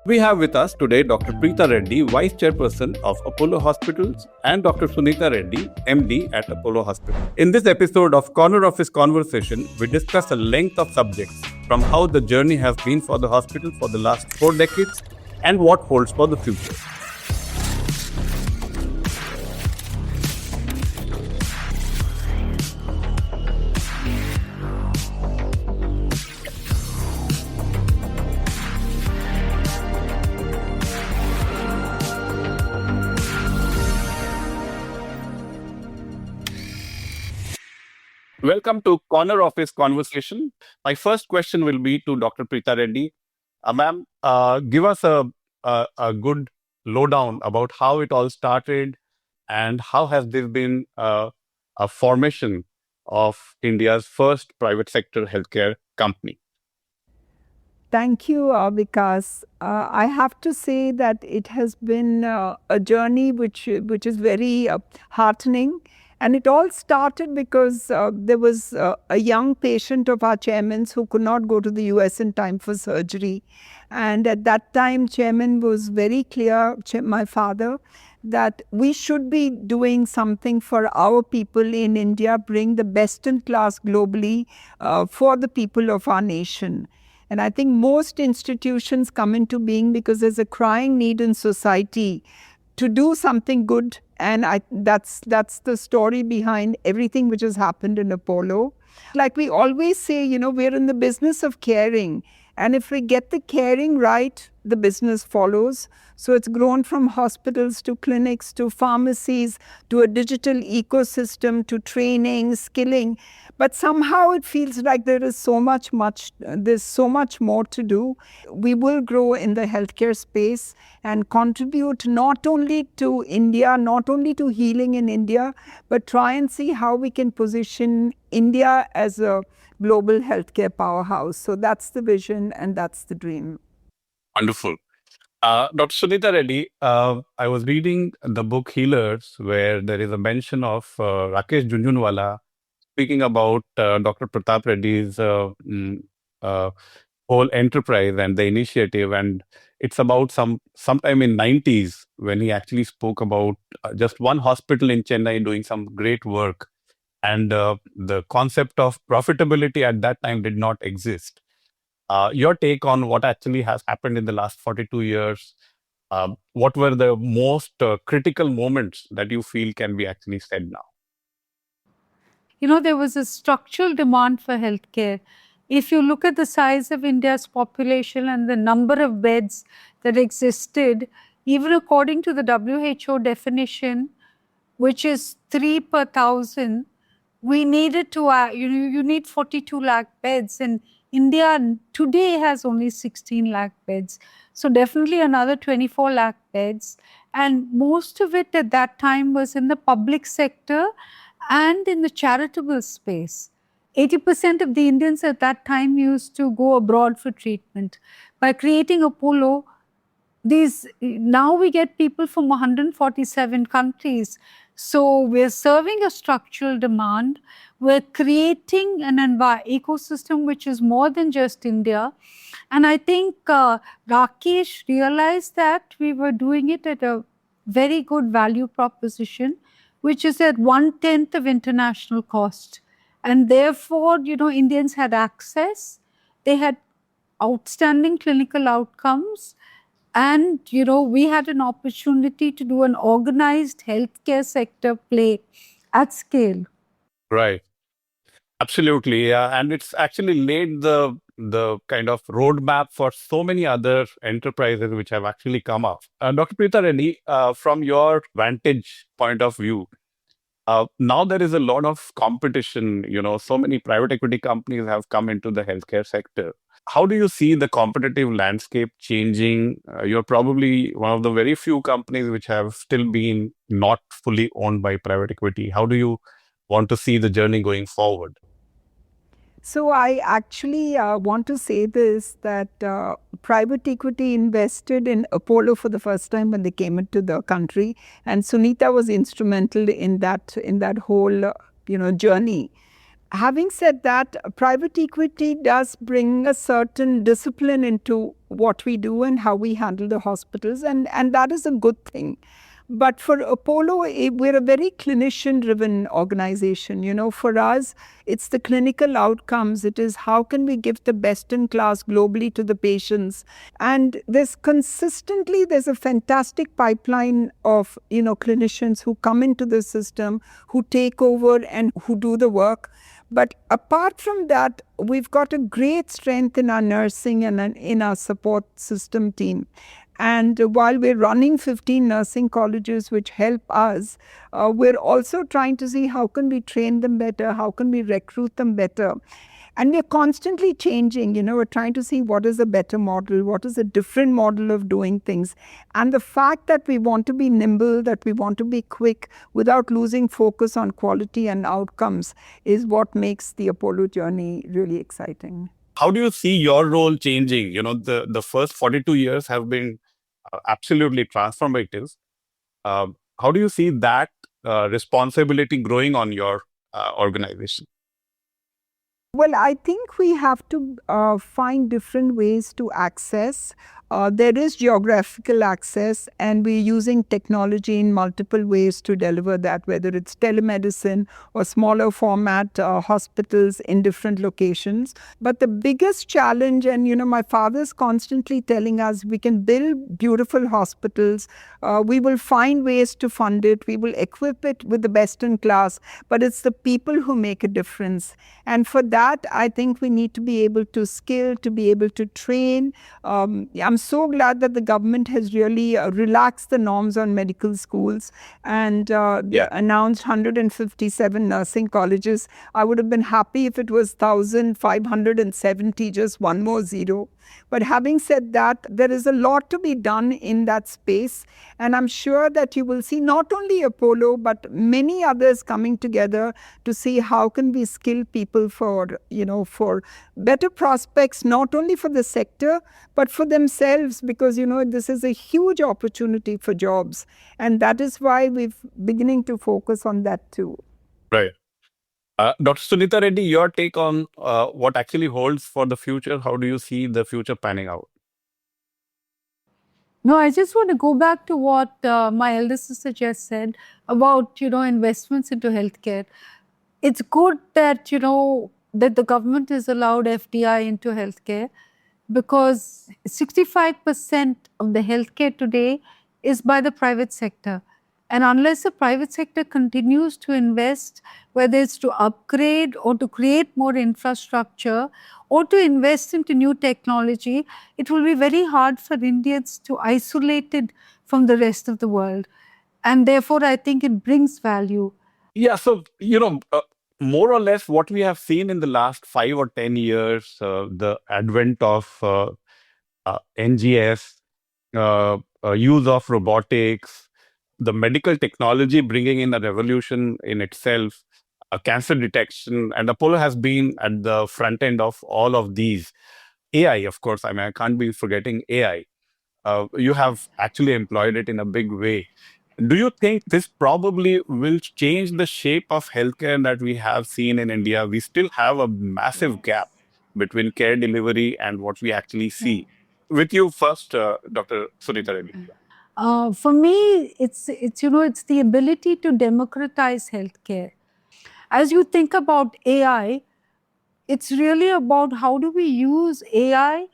We have with us today Dr. Preetha Reddy, Vice Chairperson of Apollo Hospitals, and Dr. Suneeta Reddy, MD at Apollo Hospital. In this episode of Corner Office Conversation, we discuss a length of subjects from how the journey has been for the hospital for the last 4 decades and what holds for the future. Welcome to Corner Office Conversation. My first question will be to Dr. Preetha Reddy. Ma'am, give us a good lowdown about how it all started and how has this been a formation of India's first private sector healthcare company. Thank you, Vikas. I have to say that it has been a journey which is very heartening. And it all started because there was a young patient of our chairman's who could not go to the US in time for surgery. And at that time, chairman was very clear, my father, that we should be doing something for our people in India, bring the best in class globally for the people of our nation. And I think most institutions come into being because there's a crying need in society to do something good. And that's the story behind everything which has happened in Apollo. Like we always say, we're in the business of caring. And if we get the caring right, the business follows. So it's grown from hospitals to clinics to pharmacies to a digital ecosystem to training, skilling. But somehow it feels like there's so much more to do. We will grow in the healthcare space and contribute not only to India, not only to healing in India, but try and see how we can position India as a global healthcare powerhouse. So that's the vision and that's the dream. Wonderful. Dr. Suneeta Reddy, I was reading the book Healers, where there is a mention of Rakesh Junjunwala speaking about Dr. Prathap Reddy's whole enterprise and the initiative. And it's about sometime in 90s when he actually spoke about just one hospital in Chennai doing some great work. And the concept of profitability at that time did not exist. Your take on what actually has happened in the last 42 years? What were the most critical moments that you feel can be actually said now? There was a structural demand for healthcare. If you look at the size of India's population and the number of beds that existed, even according to the WHO definition, which is 3 per thousand, we needed to, you need 42 lakh beds, and India today has only 16 lakh beds. So definitely another 24 lakh beds. And most of it at that time was in the public sector and in the charitable space. 80% of the Indians at that time used to go abroad for treatment. By creating Apollo, now we get people from 147 countries. So we're serving a structural demand. We're creating an ecosystem which is more than just India. And I think Rakesh realized that we were doing it at a very good value proposition, which is at 1/10 of international cost. And therefore, Indians had access. They had outstanding clinical outcomes. And, we had an opportunity to do an organized healthcare sector play at scale. Right. Absolutely. Yeah. And it's actually laid the kind of roadmap for so many other enterprises which have actually come up. Dr. Preetha Reddy, from your vantage point of view, now there is a lot of competition. So many private equity companies have come into the healthcare sector. How do you see the competitive landscape changing? You're probably one of the very few companies which have still been not fully owned by private equity. How do you want to see the journey going forward? So I actually want to say this, that private equity invested in Apollo for the first time when they came into the country, and Suneeta was instrumental in that whole journey. Having said that, private equity does bring a certain discipline into what we do and how we handle the hospitals, and that is a good thing. But for Apollo, we're a very clinician-driven organization. You know, for us, it's the clinical outcomes. It is how can we give the best in class globally to the patients. And there's a fantastic pipeline of, you know, clinicians who come into the system, who take over and who do the work. But apart from that, we've got a great strength in our nursing and in our support system team. And while we're running 15 nursing colleges which help us, we're also trying to see how can we train them better, how can we recruit them better. And we're constantly changing, you know, we're trying to see what is a better model, what is a different model of doing things. And the fact that we want to be nimble, that we want to be quick without losing focus on quality and outcomes is what makes the Apollo journey really exciting. How do you see your role changing? You know, the first 42 years have been absolutely transformative. How do you see that responsibility growing on your organization? Well, I think we have to find different ways to access. There is geographical access, and we're using technology in multiple ways to deliver that, whether it's telemedicine or smaller format hospitals in different locations. But the biggest challenge, and you know, my father's constantly telling us we can build beautiful hospitals, we will find ways to fund it, we will equip it with the best in class, but it's the people who make a difference. And for that, I think we need to be able to skill, to be able to train. I'm so glad that the government has really relaxed the norms on medical schools and announced 157 nursing colleges. I would have been happy if it was 1,570, just one more zero. But having said that, there is a lot to be done in that space. And I'm sure that you will see not only Apollo, but many others coming together to see how can we skill people for, you know, for better prospects, not only for the sector, but for themselves, because, you know, this is a huge opportunity for jobs. And that is why we're beginning to focus on that too. Right. Dr. Suneeta Reddy, your take on what actually holds for the future? How do you see the future panning out? No, I just want to go back to what my elder sister just said about, you know, investments into healthcare. It's good that, you know, that the government has allowed FDI into healthcare, because 65% of the healthcare today is by the private sector. And unless the private sector continues to invest, whether it's to upgrade or to create more infrastructure or to invest into new technology, it will be very hard for Indians to isolate it from the rest of the world. And therefore, I think it brings value. Yeah, so, you know, more or less what we have seen in the last 5 or 10 years, the advent of NGS, use of robotics, the medical technology bringing in a revolution in itself, cancer detection, and Apollo has been at the front end of all of these. AI, of course, I mean, I can't be forgetting AI. You have actually employed it in a big way. Do you think this probably will change the shape of healthcare that we have seen in India? We still have a massive gap between care delivery and what we actually see. With you first, Dr. Suneeta Reddy. For me, it's you know, it's the ability to democratize healthcare. As you think about AI, it's really about how do we use AI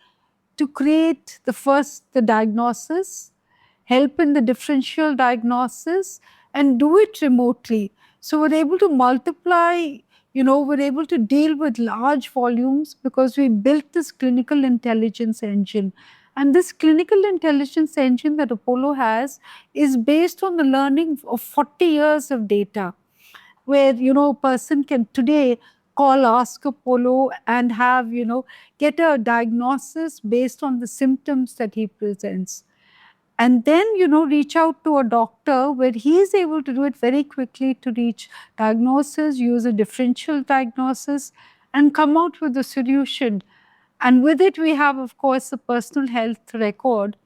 to create the diagnosis, help in the differential diagnosis, and do it remotely. So we're able to multiply, you know, we're able to deal with large volumes because we built this clinical intelligence engine. And this clinical intelligence engine that Apollo has is based on the learning of 40 years of data, where, you know, a person can today call Ask Apollo and have, you know, get a diagnosis based on the symptoms that he presents. And then, you know, reach out to a doctor where he is able to do it very quickly to reach diagnosis, use a differential diagnosis, and come out with a solution. And with it, we have, of course, the personal health record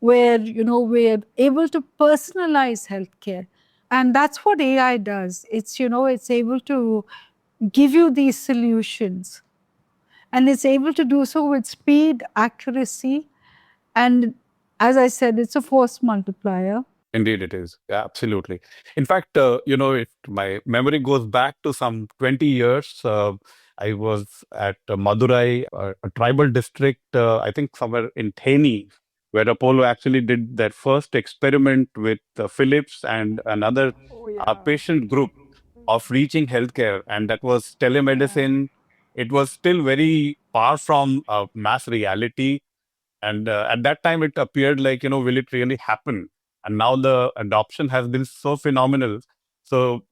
where, you know, we're able to personalize healthcare. And that's what AI does. It's, you know, it's able to give you these solutions. And it's able to do so with speed, accuracy, and as I said, it's a force multiplier. Indeed, it is. Yeah, absolutely. In fact, if my memory goes back to some 20 years, I was at Madurai, a tribal district, I think somewhere in Theni, where Apollo actually did their first experiment with Philips and another patient group of reaching healthcare, and that was telemedicine. It was still very far from mass reality. And at that time, it appeared like, will it really happen? And now the adoption has been so phenomenal. So,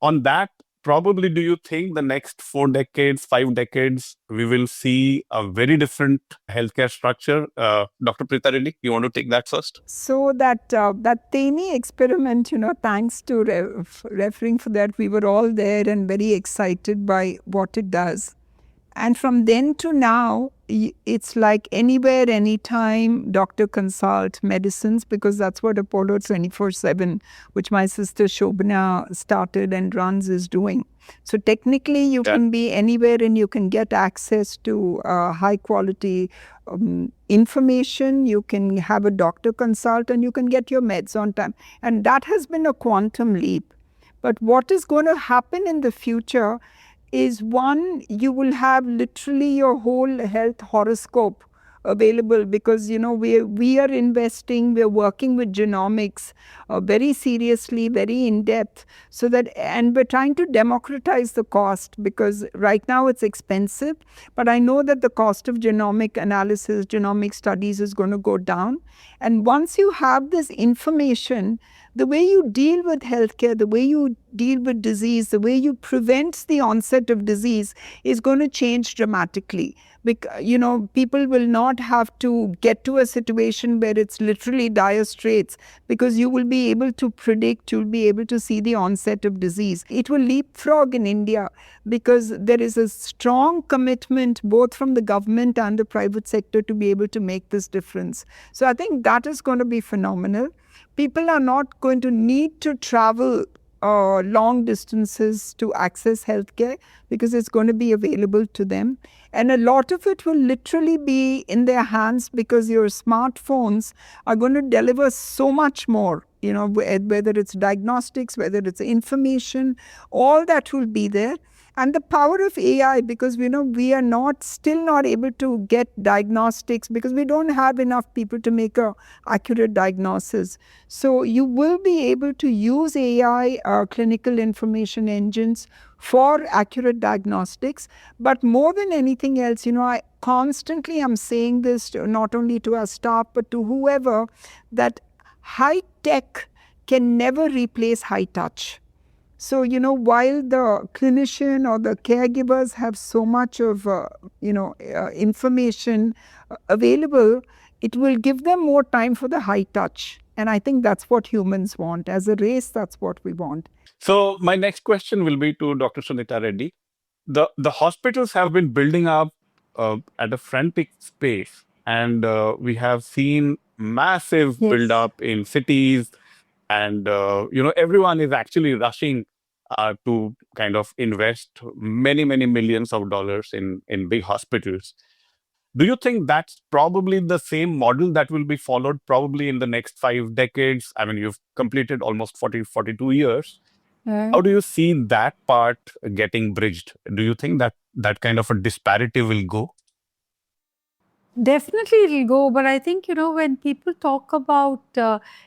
on that, probably do you think the next 4 decades, 5 decades, we will see a very different healthcare structure? Dr. Preetha Reddy, you want to take that first? So that Teni experiment, thanks to referring for that, we were all there and very excited by what it does. And from then to now, it's like anywhere, anytime, doctor consult medicines, because that's what Apollo 24/7, which my sister Shobana started and runs, is doing. So technically, you can be anywhere and you can get access to high quality information. You can have a doctor consult and you can get your meds on time. And that has been a quantum leap. But what is going to happen in the future is, one, you will have literally your whole health horoscope available, because we are investing, we're working with genomics very seriously, very in depth, so that, and we're trying to democratize the cost, because right now it's expensive, but I know that the cost of genomic analysis, genomic studies is going to go down. And once you have this information, the way you deal with healthcare, the way you deal with disease, the way you prevent the onset of disease is going to change dramatically. People will not have to get to a situation where it's literally dire straits, because you will be able to predict, you'll be able to see the onset of disease. It will leapfrog in India, because there is a strong commitment both from the government and the private sector to be able to make this difference. So I think that is going to be phenomenal. People are not going to need to travel long distances to access healthcare, because it's going to be available to them. And a lot of it will literally be in their hands, because your smartphones are going to deliver so much more, whether it's diagnostics, whether it's information, all that will be there. And the power of AI, because we are still not able to get diagnostics, because we don't have enough people to make a accurate diagnosis. So you will be able to use AI, clinical information engines, for accurate diagnostics. But more than anything else, I constantly am saying this not only to our staff, but to whoever, that high tech can never replace high touch. So, while the clinician or the caregivers have so much of, information available, it will give them more time for the high touch. And I think that's what humans want. As a race, that's what we want. So my next question will be to Dr. Suneeta Reddy. The hospitals have been building up at a frantic pace, and we have seen massive build up in cities, and everyone is actually rushing to kind of invest many millions of dollars in big hospitals. Do you think that's probably the same model that will be followed probably in the next 5 decades? I mean, you've completed almost 42 years. How do you see that part getting bridged? Do you think that kind of a disparity will go? Definitely it'll go, but I think, when people talk about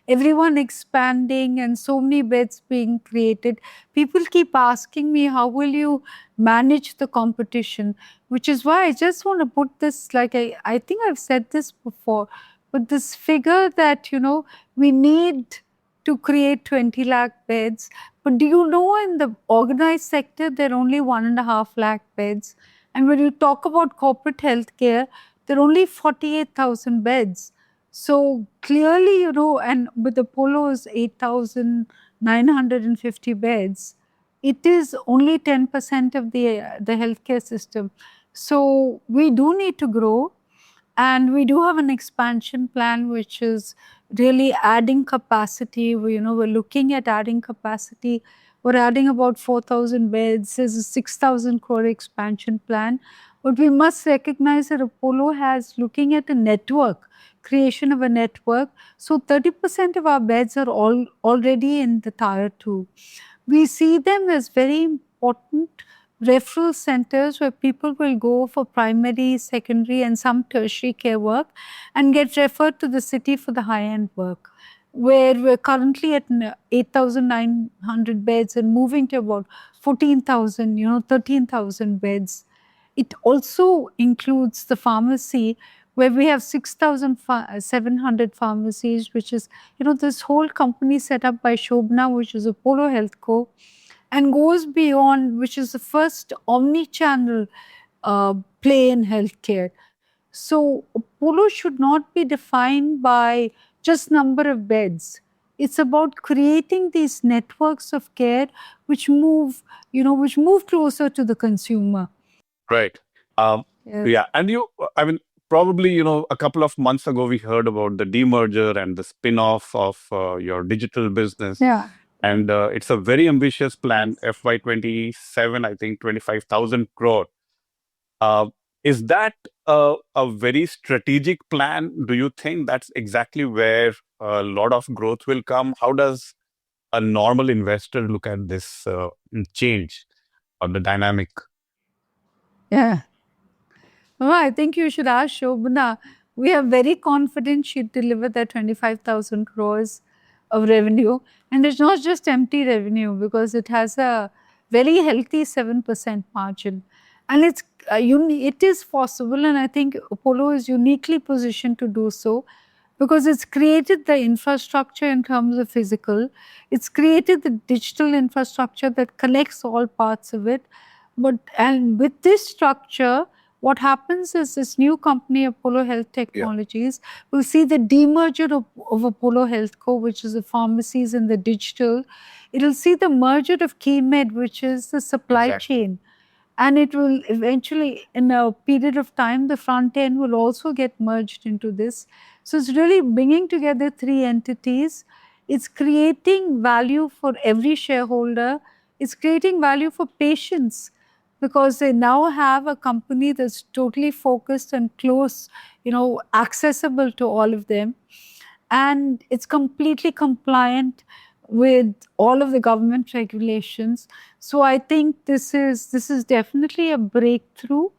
everyone expanding and so many beds being created, people keep asking me, how will you manage the competition? Which is why I just want to put this, like I think I've said this before, but this figure that, we need to create 20 lakh beds. But do you know, in the organized sector, there are only 1.5 lakh beds. And when you talk about corporate healthcare, there are only 48,000 beds. So clearly, and with Apollo's 8,950 beds, it is only 10% of the healthcare system. So we do need to grow. And we do have an expansion plan, which is really adding capacity. We're looking at adding capacity We're adding about 4,000 beds. There's a 6,000 crore expansion plan. But we must recognize that Apollo has looking at a network, creation of a network. So 30% of our beds are already in the tier 2. We see them as very important referral centers where people will go for primary, secondary, and some tertiary care work and get referred to the city for the high-end work, where we're currently at 8,900 beds and moving to about 14,000, 13,000 beds. It also includes the pharmacy, where we have 6,700 pharmacies, which is, this whole company set up by Shobna, which is Apollo Health Co., and goes beyond, which is the first omni-channel play in healthcare. So Apollo should not be defined by just number of beds. It's about creating these networks of care which move, which move closer to the consumer. Right. Yes. Yeah. And I mean, probably, a couple of months ago, we heard about the demerger and the spin-off of your digital business. Yeah. And it's a very ambitious plan, FY27, I think 25,000 crore. Is that a very strategic plan? Do you think that's exactly where a lot of growth will come? How does a normal investor look at this change or the dynamic? Yeah. Oh, I think you should ask Shobana. We are very confident she'd deliver that 25,000 crores of revenue. And it's not just empty revenue, because it has a very healthy 7% margin. And it is possible, and I think Apollo is uniquely positioned to do so, because it's created the infrastructure in terms of physical. It's created the digital infrastructure that connects all parts of it. And with this structure, what happens is this new company, Apollo Health Technologies, will see the demerger of Apollo Health Co., which is the pharmacies and the digital. It'll see the merger of KeyMed, which is the supply chain. And it will eventually, in a period of time, the front end will also get merged into this. So it's really bringing together three entities. It's creating value for every shareholder. It's creating value for patients, because they now have a company that's totally focused and close, accessible to all of them. And it's completely compliant with all of the government regulations. So I think this is definitely a breakthrough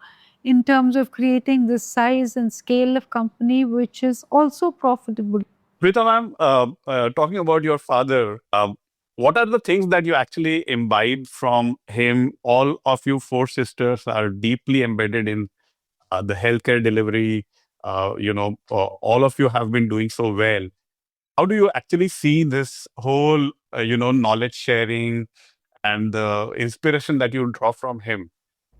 in terms of creating the size and scale of company, which is also profitable. Preetha ma'am, talking about your father, what are the things that you actually imbibed from him? All of you four sisters are deeply embedded in the healthcare delivery. All of you have been doing so well. How do you actually see this whole, knowledge sharing and the inspiration that you draw from him?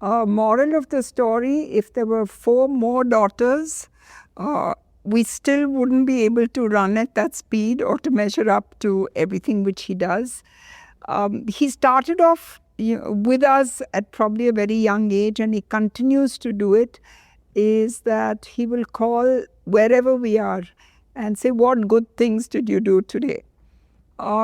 Moral of the story, if there were 4 more daughters, we still wouldn't be able to run at that speed or to measure up to everything which he does. He started off with us at probably a very young age, and he continues to do it, is that he will call wherever we are and say, what good things did you do today?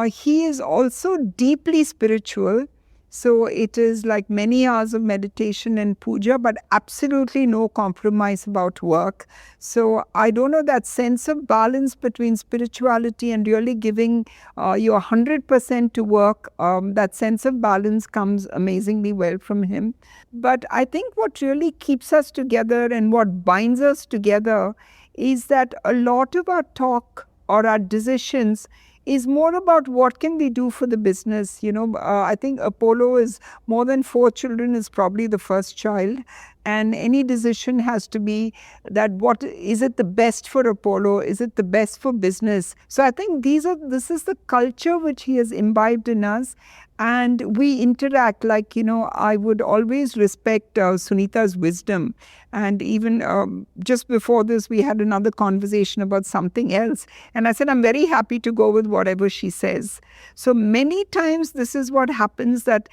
He is also deeply spiritual. So it is like many hours of meditation and puja, but absolutely no compromise about work. So I don't know, that sense of balance between spirituality and really giving your 100% to work, that sense of balance comes amazingly well from him. But I think what really keeps us together and what binds us together is that a lot of our talk or our decisions is more about what can we do for the business. I think Apollo is more than 4 children, is probably the first child. And any decision has to be that what is it the best for Apollo? Is it the best for business? So I think this is the culture which he has imbibed in us. And we interact like, I would always respect Suneeta's wisdom. And even just before this, we had another conversation about something else. And I said, I'm very happy to go with whatever she says. So many times this is what happens, that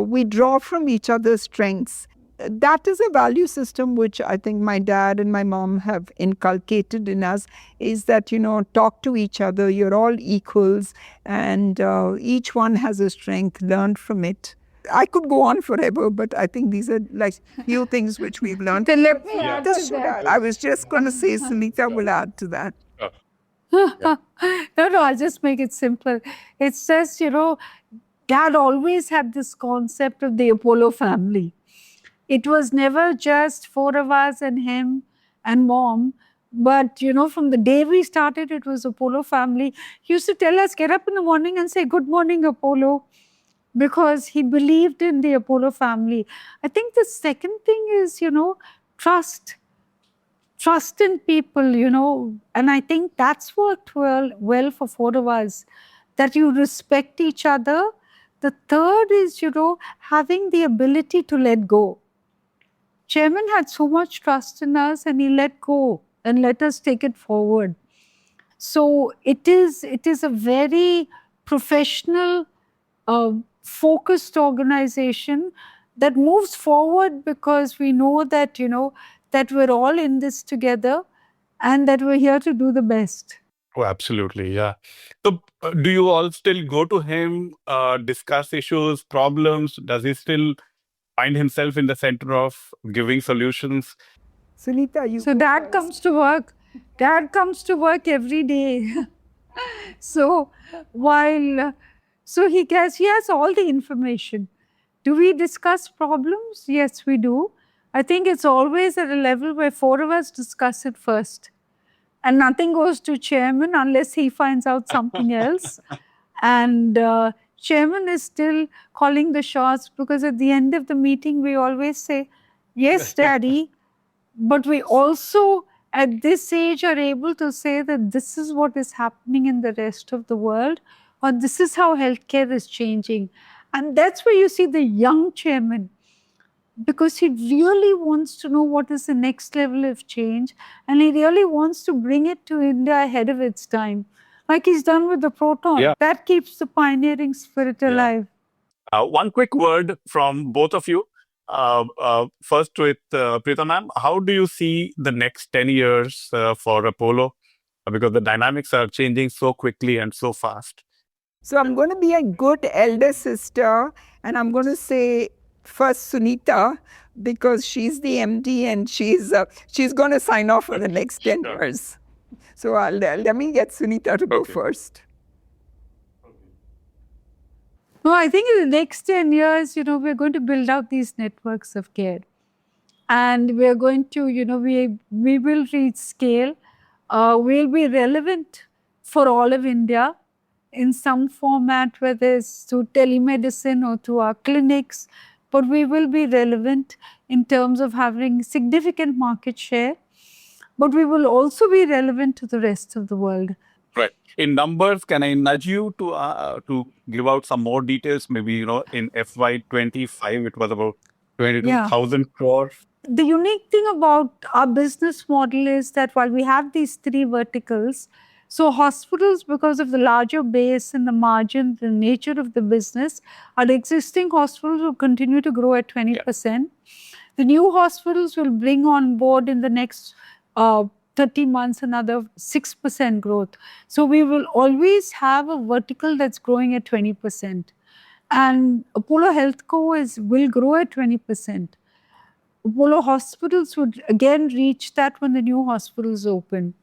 we draw from each other's strengths. that is a value system which I think my dad and my mom have inculcated in us, is that, talk to each other. You're all equals, and each one has a strength. Learn from it. I could go on forever, but I think these are like few things which we've learned. Then let me add to Suneeta, that. I was just going to say Suneeta will add to that. No, I'll just make it simple. It's just, Dad always had this concept of the Apollo family. It was never just four of us and him and mom. But, from the day we started, it was Apollo family. He used to tell us, get up in the morning and say, good morning, Apollo, because he believed in the Apollo family. I think the second thing is, trust. Trust in people, and I think that's worked well for four of us, that you respect each other. The third is, having the ability to let go. Chairman had so much trust in us and he let go and let us take it forward. So it is a very professional, focused organization that moves forward because we know that, that we're all in this together and that we're here to do the best. Oh, absolutely. Yeah. So, do you all still go to him, discuss issues, problems? Does he still find himself in the center of giving solutions? Suneeta, you. So dad comes to work. Dad comes to work every day. So while he has all the information. Do we discuss problems? Yes, we do. I think it's always at a level where four of us discuss it first. And nothing goes to chairman unless he finds out something else. And chairman is still calling the shots, because at the end of the meeting, we always say, yes, daddy. But we also, at this age, are able to say that this is what is happening in the rest of the world, or this is how healthcare is changing. And that's where you see the young chairman, because he really wants to know what is the next level of change, and he really wants to bring it to India ahead of its time, like he's done with the proton. Yeah. That keeps the pioneering spirit alive. One quick word from both of you. First with Preetha ma'am, how do you see the next 10 years for Apollo? Because the dynamics are changing so quickly and so fast. So I'm going to be a good elder sister, and I'm going to say first Suneeta, because she's the MD and she's going to sign off for the next 10 years. So let me get Suneeta to go first. No, I think in the next 10 years, we're going to build out these networks of care. And we're going to, we will reach scale. We'll be relevant for all of India in some format, whether it's through telemedicine or through our clinics. But we will be relevant in terms of having significant market share. But we will also be relevant to the rest of the world. Right. In numbers, can I nudge you to give out some more details? Maybe, in FY25, it was about 22,000 crores. The unique thing about our business model is that while we have these three verticals, so hospitals, because of the larger base and the margin, the nature of the business, our existing hospitals will continue to grow at 20%. Yeah. The new hospitals will bring on board in the next 30 months another 6% growth. So we will always have a vertical that's growing at 20%. And Apollo HealthCo will grow at 20%. Apollo hospitals would again reach that when the new hospitals open.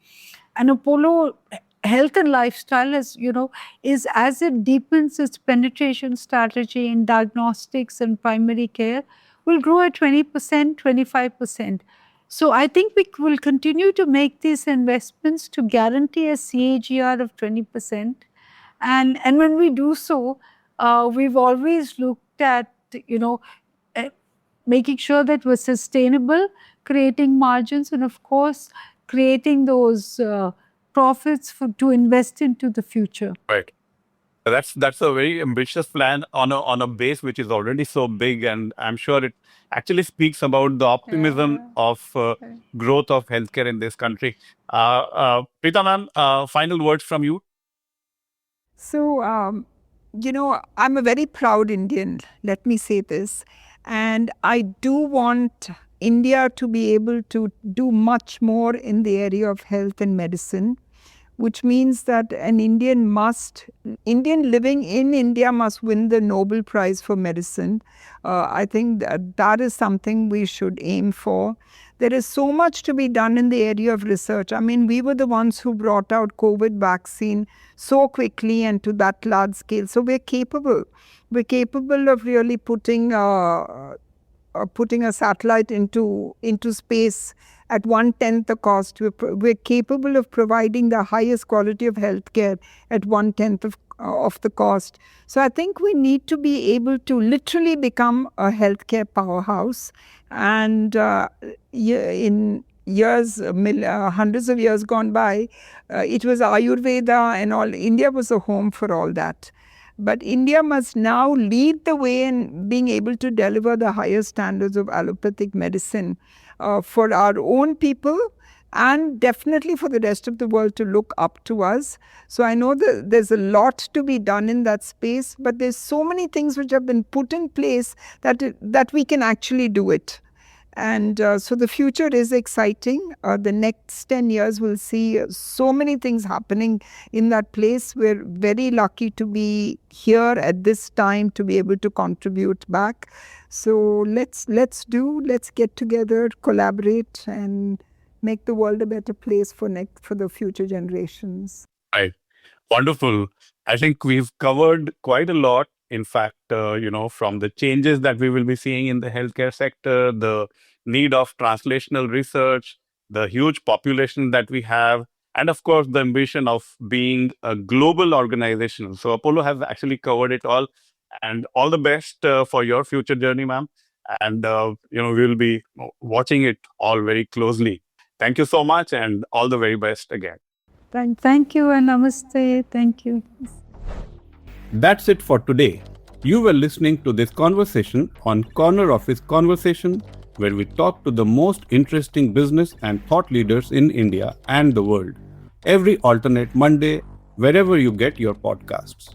And Apollo Health and Lifestyle, is as it deepens its penetration strategy in diagnostics and primary care, will grow at 20%, 25%. So I think we will continue to make these investments to guarantee a CAGR of 20%. And when we do so, we've always looked at, making sure that we're sustainable, creating margins, and of course, creating those profits to invest into the future. Right. That's a very ambitious plan on a base which is already so big, and I'm sure it actually speaks about the optimism of growth of healthcare in this country. Preetha ma'am, final words from you. So, I'm a very proud Indian, let me say this. And I do want India to be able to do much more in the area of health and medicine, which means that an Indian living in India must win the Nobel Prize for Medicine. I think that is something we should aim for. There is so much to be done in the area of research. I mean, we were the ones who brought out COVID vaccine so quickly and to that large scale. So we're capable. We're capable of really putting a satellite into space at 1/10 the cost. We're capable of providing the highest quality of healthcare at 1/10 of the cost. So I think we need to be able to literally become a healthcare powerhouse. And in years, hundreds of years gone by, it was Ayurveda and all. India was a home for all that. But India must now lead the way in being able to deliver the highest standards of allopathic medicine for our own people and definitely for the rest of the world to look up to us. So I know that there's a lot to be done in that space, but there's so many things which have been put in place that we can actually do it. And so the future is exciting. The next 10 years will see so many things happening in that place. We're very lucky to be here at this time to be able to contribute back. So let's get together, collaborate, and make the world a better place for the future generations. Right. Wonderful. I think we've covered quite a lot. In fact, from the changes that we will be seeing in the healthcare sector, the need of translational research, the huge population that we have, and of course, the ambition of being a global organization. So Apollo has actually covered it all. And all the best for your future journey, ma'am. And, we will be watching it all very closely. Thank you so much and all the very best again. Thank you and namaste. Thank you. That's it for today. You were listening to this conversation on Corner Office Conversation, where we talk to the most interesting business and thought leaders in India and the world. Every alternate Monday, wherever you get your podcasts.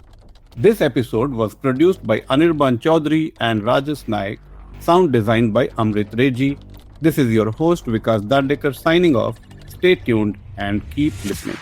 This episode was produced by Anirban Chaudhary and Rajas Naik, sound designed by Amrit Reji. This is your host Vikas Dandekar signing off. Stay tuned and keep listening.